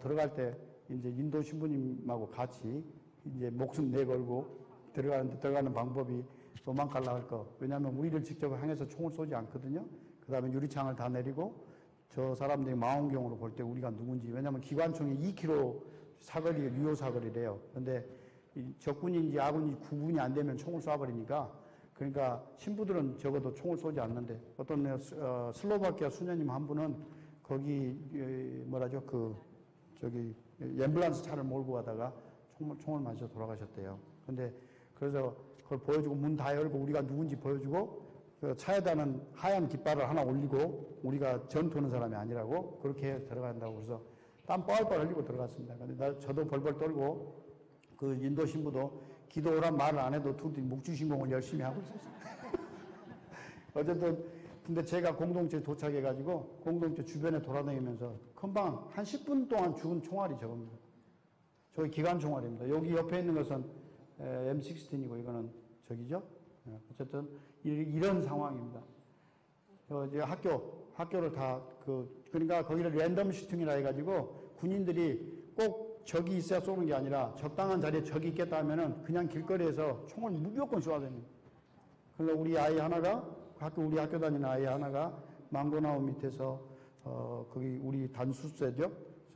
들어갈 때 이제 인도 신부님하고 같이 이제 목숨 내걸고 들어가는데 들어가는 방법이 도망갈라 할 거. 왜냐하면 우리를 직접 향해서 총을 쏘지 않거든요. 그 다음에 유리창을 다 내리고 저 사람들이 망원경으로 볼 때 우리가 누군지. 왜냐하면 기관총이 2km 사거리, 유효 사거리래요. 그런데 적군인지 아군인지 구분이 안 되면 총을 쏴버리니까 그러니까 신부들은 적어도 총을 쏘지 않는데 어떤 슬로바키아 수녀님 한 분은 거기 뭐라죠 저기 앰뷸런스 차를 몰고 가다가 총을 맞아 돌아가셨대요. 근데 그래서 그걸 보여주고 문 다 열고 우리가 누군지 보여주고 그 차에다는 하얀 깃발을 하나 올리고 우리가 전투하는 사람이 아니라고 그렇게 들어간다고 그래서 땀 뻘뻘 흘리고 들어갔습니다. 근데 저도 벌벌 떨고 그 인도 신부도 기도오란 말을 안 해도 둘이 묵주신공을 열심히 하고 있었어요. 어쨌든 근데 제가 공동체에 도착해가지고 공동체 주변에 돌아다니면서 금방 한 10분 동안 죽은 총알이 저겁니다. 저기 기관 총알입니다. 여기 옆에 있는 것은 M16이고 이거는 저기죠. 어쨌든 이런 상황입니다. 이제 학교를 다 그러니까 거기를 랜덤 슈팅이라 해가지고 군인들이 꼭 적이 있어야 쏘는 게 아니라 적당한 자리에 적이 있겠다 하면은 그냥 길거리에서 총을 무조건 쏘아야 됩니다. 그래서 우리 아이 하나가 우리 학교 다니는 아이 하나가 망고나무 밑에서 거기 우리 단수세죠.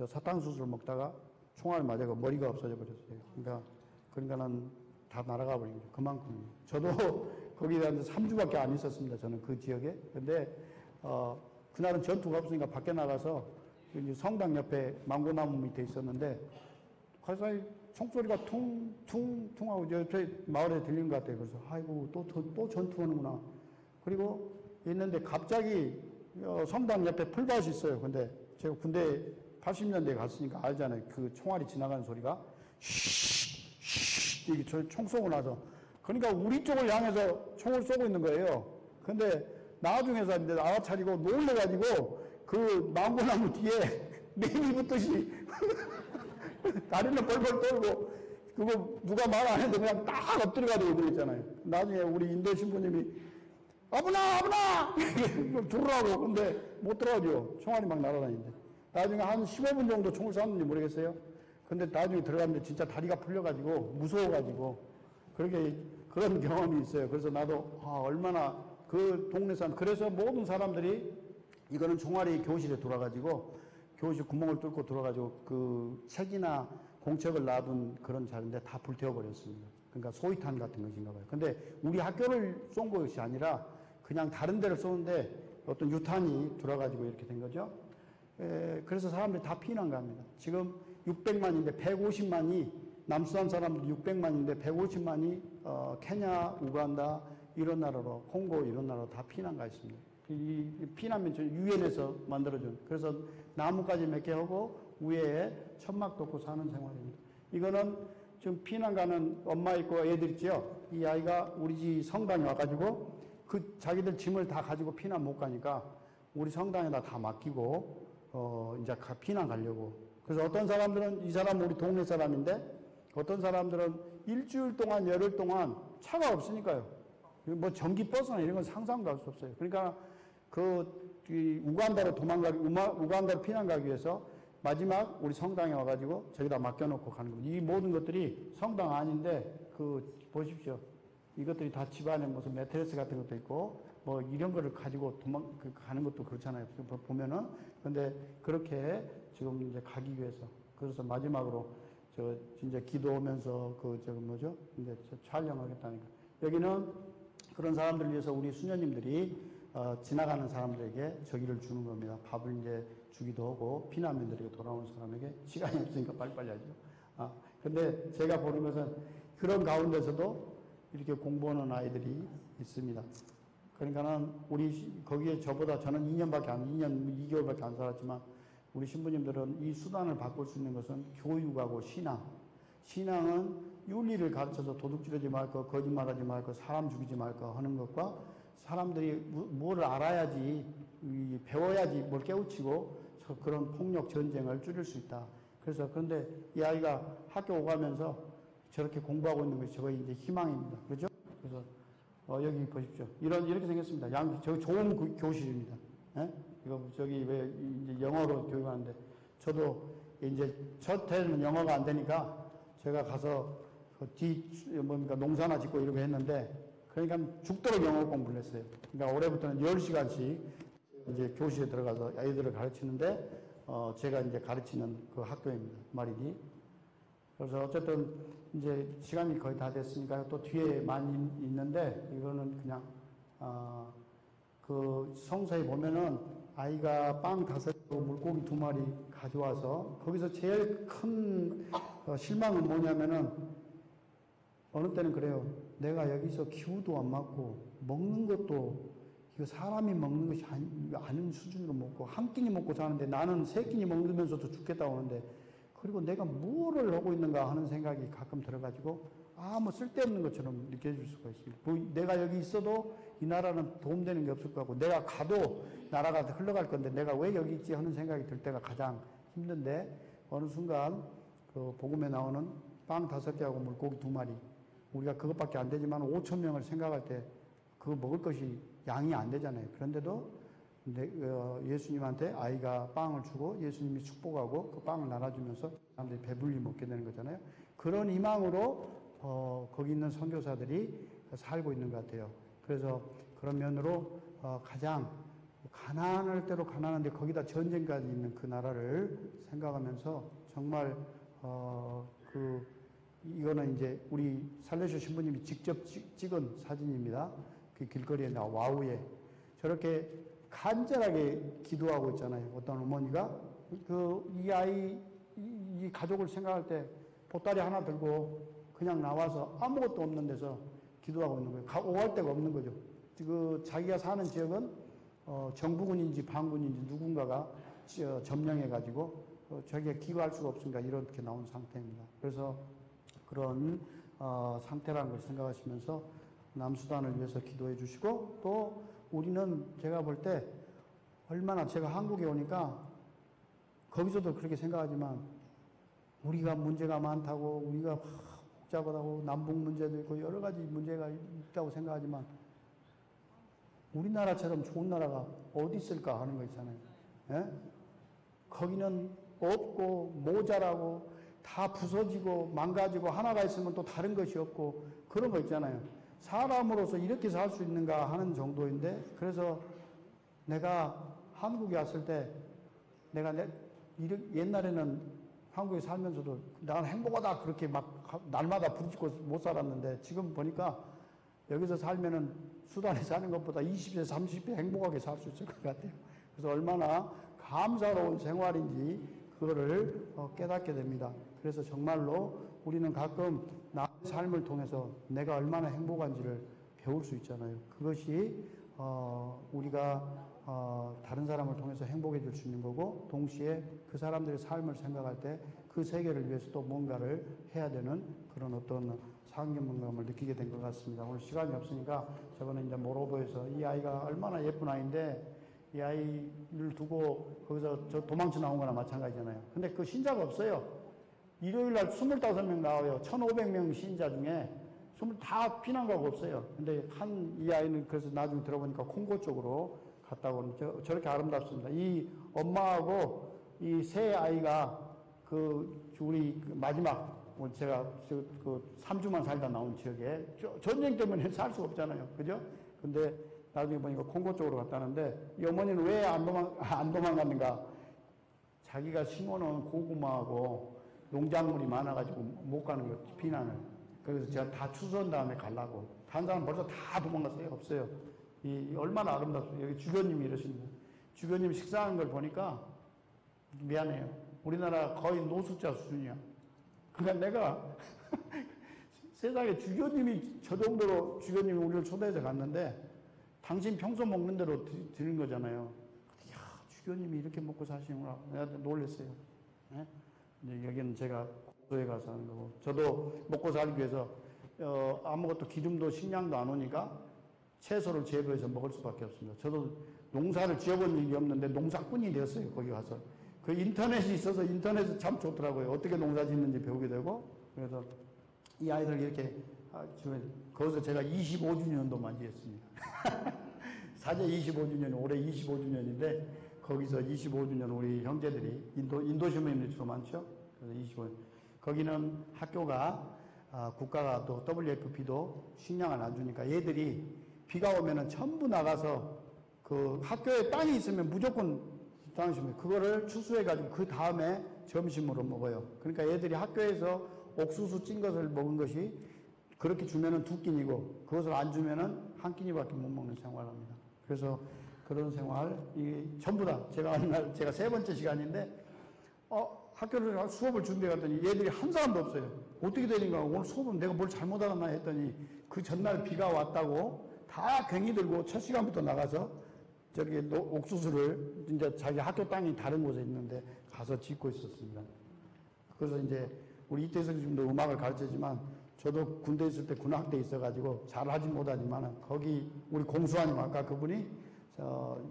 사탕수수를 먹다가 총알 맞아가 머리가 없어져 버렸어요. 그러니까는 다 날아가 버린 거죠. 그만큼. 저도 거기에 대한 3주밖에 안 있었습니다. 저는 그 지역에. 근데 그날은 전투가 없으니까 밖에 나가서 성당 옆에 망고나무 밑에 있었는데 가사이 총소리가 퉁퉁퉁 하고 저 마을에 들리는 것 같아요. 그래서 아이고 또 전투하는구나. 그리고 있는데 갑자기 성당 옆에 풀밭이 있어요. 근데 제가 군대 80년대에 갔으니까 알잖아요. 그 총알이 지나가는 소리가 이게 총 쏘고 나서 그러니까 우리 쪽을 향해서 총을 쏘고 있는 거예요. 근데 나중에서 이제 알아차리고 놀래가지고 그 망고나무 뒤에 매미 붙듯이 다리는 벌벌 떨고, 그거 누가 말 안 해도 그냥 딱 엎드려가지고 그랬잖아요. 나중에 우리 인도 신부님이, 아브나! 들어라고. 근데 못 들어가죠. 총알이 막 날아다니는데. 나중에 한 15분 정도 총을 쐈는지 모르겠어요. 근데 나중에 들어갔는데 진짜 다리가 풀려가지고, 무서워가지고, 그런 경험이 있어요. 그래서 나도, 얼마나 그 동네 사람, 그래서 모든 사람들이 이거는 총알이 교실에 들어가가지고, 교실 구멍을 뚫고 들어가지고 그 책이나 공책을 놔둔 그런 자리인데 다 불태워버렸습니다. 그러니까 소위탄 같은 것인가 봐요. 근데 우리 학교를 쏜 것이 아니라 그냥 다른 데를 쏘는데 어떤 유탄이 들어가지고 이렇게 된 거죠. 그래서 사람들이 다 피난 겁니다. 지금 600만인데 150만이, 남수단 사람들 600만인데 150만이 케냐, 우간다 이런 나라로, 콩고 이런 나라로 다 피난 가 있습니다. 이 피난민 유엔에서 만들어준, 그래서 나무까지 몇 개 하고 위에 천막 덮고 사는 생활입니다. 이거는 지금 피난 가는 엄마 있고 애들 있죠. 이 아이가 우리 집 성당에 와가지고 그 자기들 짐을 다 가지고 피난 못 가니까 우리 성당에다 다 맡기고 이제 피난 가려고. 그래서 어떤 사람들은, 이 사람 우리 동네 사람인데 어떤 사람들은 일주일 동안, 열흘 동안 차가 없으니까요. 뭐 전기버스나 이런 건 상상도 할 수 없어요. 그러니까 우간다로 우간다로 피난 가기 위해서 마지막 우리 성당에 와가지고 저기다 맡겨놓고 가는 겁니다. 이 모든 것들이 성당 아닌데, 보십시오. 이것들이 다 집안에 무슨 매트리스 같은 것도 있고, 뭐 이런 거를 가지고 가는 것도 그렇잖아요. 보면은. 근데 그렇게 지금 이제 가기 위해서. 그래서 마지막으로 이제 기도하면서 이제 촬영하겠다니까. 여기는 그런 사람들을 위해서 우리 수녀님들이 지나가는 사람들에게 저기를 주는 겁니다. 밥을 이제 주기도 하고, 피난민들에게 돌아오는 사람에게. 시간이 없으니까 빨리빨리 하죠. 근데 제가 보는 것은 그런 가운데서도 이렇게 공부하는 아이들이 있습니다. 그러니까는 거기에 저는 2년 2개월밖에 안 살았지만, 우리 신부님들은 이 수단을 바꿀 수 있는 것은 교육하고 신앙. 신앙은 윤리를 가르쳐서 도둑질하지 말고, 거짓말하지 말고, 사람 죽이지 말고 하는 것과, 사람들이 뭘 알아야지, 배워야지 뭘 깨우치고 그런 폭력 전쟁을 줄일 수 있다. 그런데 이 아이가 학교 오가면서 저렇게 공부하고 있는 것이 저의 이제 희망입니다. 그렇죠? 그래서 여기 보십시오. 이렇게 생겼습니다. 저 좋은 교실입니다. 예? 이거 저기 왜 이제 영어로 교육하는데, 저도 이제 첫 해는 영어가 안 되니까 제가 가서 농사나 짓고 이러고 했는데, 그러니까 죽도록 영어 공부를 했어요. 그러니까 올해부터는 10시간씩 이제 교실에 들어가서 아이들을 가르치는데, 제가 이제 가르치는 그 학교입니다. 말이지. 그래서 어쨌든 이제 시간이 거의 다 됐으니까 또 뒤에 많이 있는데, 이거는 그냥, 그 성서에 보면은 아이가 빵 5개, 물고기 2마리 가져와서, 거기서 제일 큰 실망은 뭐냐면은, 어느 때는 그래요. 내가 여기서 기후도 안 맞고, 먹는 것도, 이거 사람이 먹는 것이 아닌 수준으로 먹고, 한 끼니 먹고 사는데 나는 3끼니 먹으면서도 죽겠다고 하는데, 그리고 내가 뭐를 하고 있는가 하는 생각이 가끔 들어가지고, 아무 쓸데없는 것처럼 느껴질 수가 있습니다. 내가 여기 있어도 이 나라는 도움되는 게 없을 것 같고, 내가 가도 나라가 흘러갈 건데 내가 왜 여기 있지 하는 생각이 들 때가 가장 힘든데, 어느 순간 그 복음에 나오는 빵 5개하고 물고기 2마리, 우리가 그것밖에 안 되지만 5천 명을 생각할 때 그거 먹을 것이 양이 안 되잖아요. 그런데도 예수님한테 아이가 빵을 주고 예수님이 축복하고 그 빵을 나눠주면서 사람들이 배불리 먹게 되는 거잖아요. 그런 희망으로 거기 있는 선교사들이 살고 있는 것 같아요. 그래서 그런 면으로 가장 가난할 대로 가난한데 거기다 전쟁까지 있는 그 나라를 생각하면서 정말 이거는 이제 우리 살레쇼 신부님이 직접 찍은 사진입니다. 그 길거리에 와우에 저렇게 간절하게 기도하고 있잖아요. 어떤 어머니가 이 가족을 생각할 때 보따리 하나 들고 그냥 나와서 아무것도 없는 데서 기도하고 있는 거예요. 오갈 데가 없는 거죠. 자기가 사는 지역은 정부군인지 반군인지 누군가가 점령해가지고 자기가 기거할 수가 없으니까 이렇게 나온 상태입니다. 그래서 그런 상태라는 걸 생각하시면서 남수단을 위해서 기도해 주시고, 또 우리는 제가 볼 때 얼마나, 제가 한국에 오니까 거기서도 그렇게 생각하지만 우리가 문제가 많다고, 우리가 복잡하다고, 남북 문제도 있고 여러 가지 문제가 있다고 생각하지만 우리나라처럼 좋은 나라가 어디 있을까 하는 거 있잖아요. 예? 거기는 없고 모자라고 다 부서지고 망가지고 하나가 있으면 또 다른 것이 없고 그런 거 있잖아요. 사람으로서 이렇게 살 수 있는가 하는 정도인데, 그래서 내가 한국에 왔을 때 내가 옛날에는 한국에 살면서도 나는 행복하다 그렇게 막 날마다 부르짖고 못 살았는데, 지금 보니까 여기서 살면은 수단에 사는 것보다 20세, 30배 행복하게 살 수 있을 것 같아요. 그래서 얼마나 감사로운 생활인지 그거를 깨닫게 됩니다. 그래서 정말로 우리는 가끔 남의 삶을 통해서 내가 얼마나 행복한지를 배울 수 있잖아요. 그것이 우리가 다른 사람을 통해서 행복해질 수 있는 거고, 동시에 그 사람들의 삶을 생각할 때 그 세계를 위해서 또 뭔가를 해야 되는 그런 어떤 상경감을 느끼게 된 것 같습니다. 오늘 시간이 없으니까 저번에 이제 모로도에서 이 아이가 얼마나 예쁜 아이인데, 이 아이를 두고 거기서 저 도망쳐 나온 거나 마찬가지잖아요. 근데 그 신자가 없어요. 일요일 날 25명 나와요. 1,500명 신자 중에 다 피난가가 없어요. 근데 이 아이는 그래서 나중에 들어보니까 콩고 쪽으로 갔다고. 저렇게 아름답습니다. 이 엄마하고 이 세 아이가 우리 마지막, 제가 그 3주만 살다 나온 지역에 전쟁 때문에 살 수가 없잖아요. 그죠? 근데 나중에 보니까 콩고 쪽으로 갔다는데, 이 어머니는 왜 안 도망갔는가? 자기가 심어놓은 고구마하고 농작물이 많아가지고 못 가는 거예요, 피난을. 그래서 제가 다 추수한 다음에 가려고. 다른 사람 벌써 다 도망갔어요. 없어요. 얼마나 아름답습니까? 여기 주교님이 이러시는 거예요. 주교님 식사하는 걸 보니까 미안해요. 우리나라 거의 노숙자 수준이야. 그러니까 내가 세상에 주교님이 저 정도로, 주교님이 우리를 초대해서 갔는데 당신 평소 먹는 대로 드는 거잖아요. 야, 주교님이 이렇게 먹고 사시는구나. 내가 놀랐어요. 네? 여기는 제가 고도에 가서 하는 거고, 저도 먹고 살기 위해서 아무것도 기름도 식량도 안 오니까 채소를 재배해서 먹을 수밖에 없습니다. 저도 농사를 지어본 일이 없는데 농사꾼이 되었어요. 거기 가서. 그 인터넷이 있어서 인터넷이 참 좋더라고요. 어떻게 농사 짓는지 배우게 되고. 그래서 이 아이들 이렇게 거기서 제가 25주년도 맞이했습니다. 사제 25주년, 올해 25주년인데 거기서 25주년 우리 형제들이 인도 시민들이 주로 많죠. 그래서 25년. 거기는 학교가 국가가 또 WFP도 식량을 안 주니까 얘들이 비가 오면은 전부 나가서 그 학교에 땅이 있으면 무조건 땅이시면 그거를 추수해가지고 그 다음에 점심으로 먹어요. 그러니까 얘들이 학교에서 옥수수 찐 것을 먹은 것이 그렇게 주면은 두 끼니고, 그것을 안 주면은 한 끼니밖에 못 먹는 생활을 합니다. 그래서 그런 생활, 전부 다 제가 세 번째 시간인데, 학교를 수업을 준비해 갔더니 얘들이 한 사람도 없어요. 어떻게 되는가? 오늘 수업은 내가 뭘 잘못 알았나 했더니 그 전날 비가 왔다고 다 괭이 들고 첫 시간부터 나가서 저기 옥수수를 이제 자기 학교 땅이 다른 곳에 있는데 가서 짓고 있었습니다. 그래서 이제 우리 이태석 지금도 음악을 가르치지만, 저도 군대 있을 때 군악대에 있어가지고 잘 하진 못하지만, 거기 우리 공수아님 아까 그분이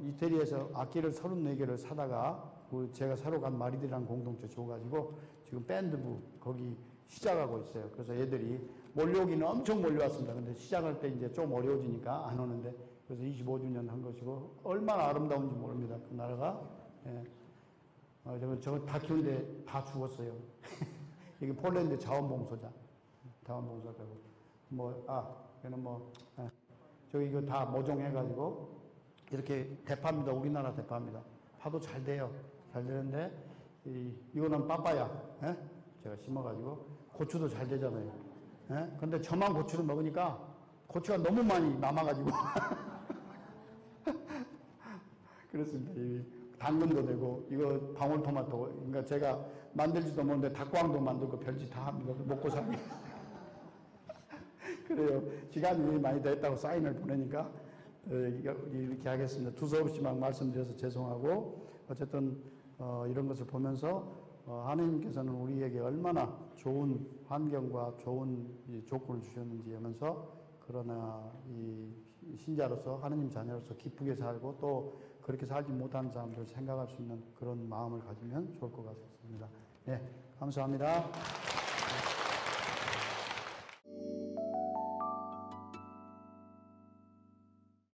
이태리에서 악기를 34개를 사다가 제가 새로 간 마리들이라는 공동체 줘가지고 지금 밴드부 거기 시작하고 있어요. 그래서 애들이 몰려오기는 엄청 몰려왔습니다. 근데 시작할 때 이제 좀 어려워지니까 안 오는데, 그래서 25주년 한 것이고 얼마나 아름다운지 모릅니다. 그 나라가. 예. 저거 다 키우는데 다 죽었어요. 이게 폴란드 자원봉사자. 자원봉사자고. 걔는 저기 이거 다 모종해가지고 이렇게 대파입니다. 우리나라 대파입니다. 파도 잘 돼요. 잘 되는데, 이거는 빠빠야. 예? 제가 심어가지고. 고추도 잘 되잖아요. 예? 근데 저만 고추를 먹으니까 고추가 너무 많이 남아가지고. 그렇습니다. 당근도 되고, 이거 방울토마토. 그러니까 제가 만들지도 못하는데 닭광도 만들고 별짓 다 합니다. 먹고 살기. 그래요. 시간이 많이 됐다고 사인을 보내니까 이렇게 하겠습니다. 두서없이 막 말씀드려서 죄송하고, 어쨌든 이런 것을 보면서 하나님께서는 우리에게 얼마나 좋은 환경과 좋은 조건을 주셨는지 하면서, 그러나 이 신자로서, 하나님 자녀로서 기쁘게 살고 또 그렇게 살지 못하는 사람들 생각할 수 있는 그런 마음을 가지면 좋을 것 같습니다. 네, 감사합니다.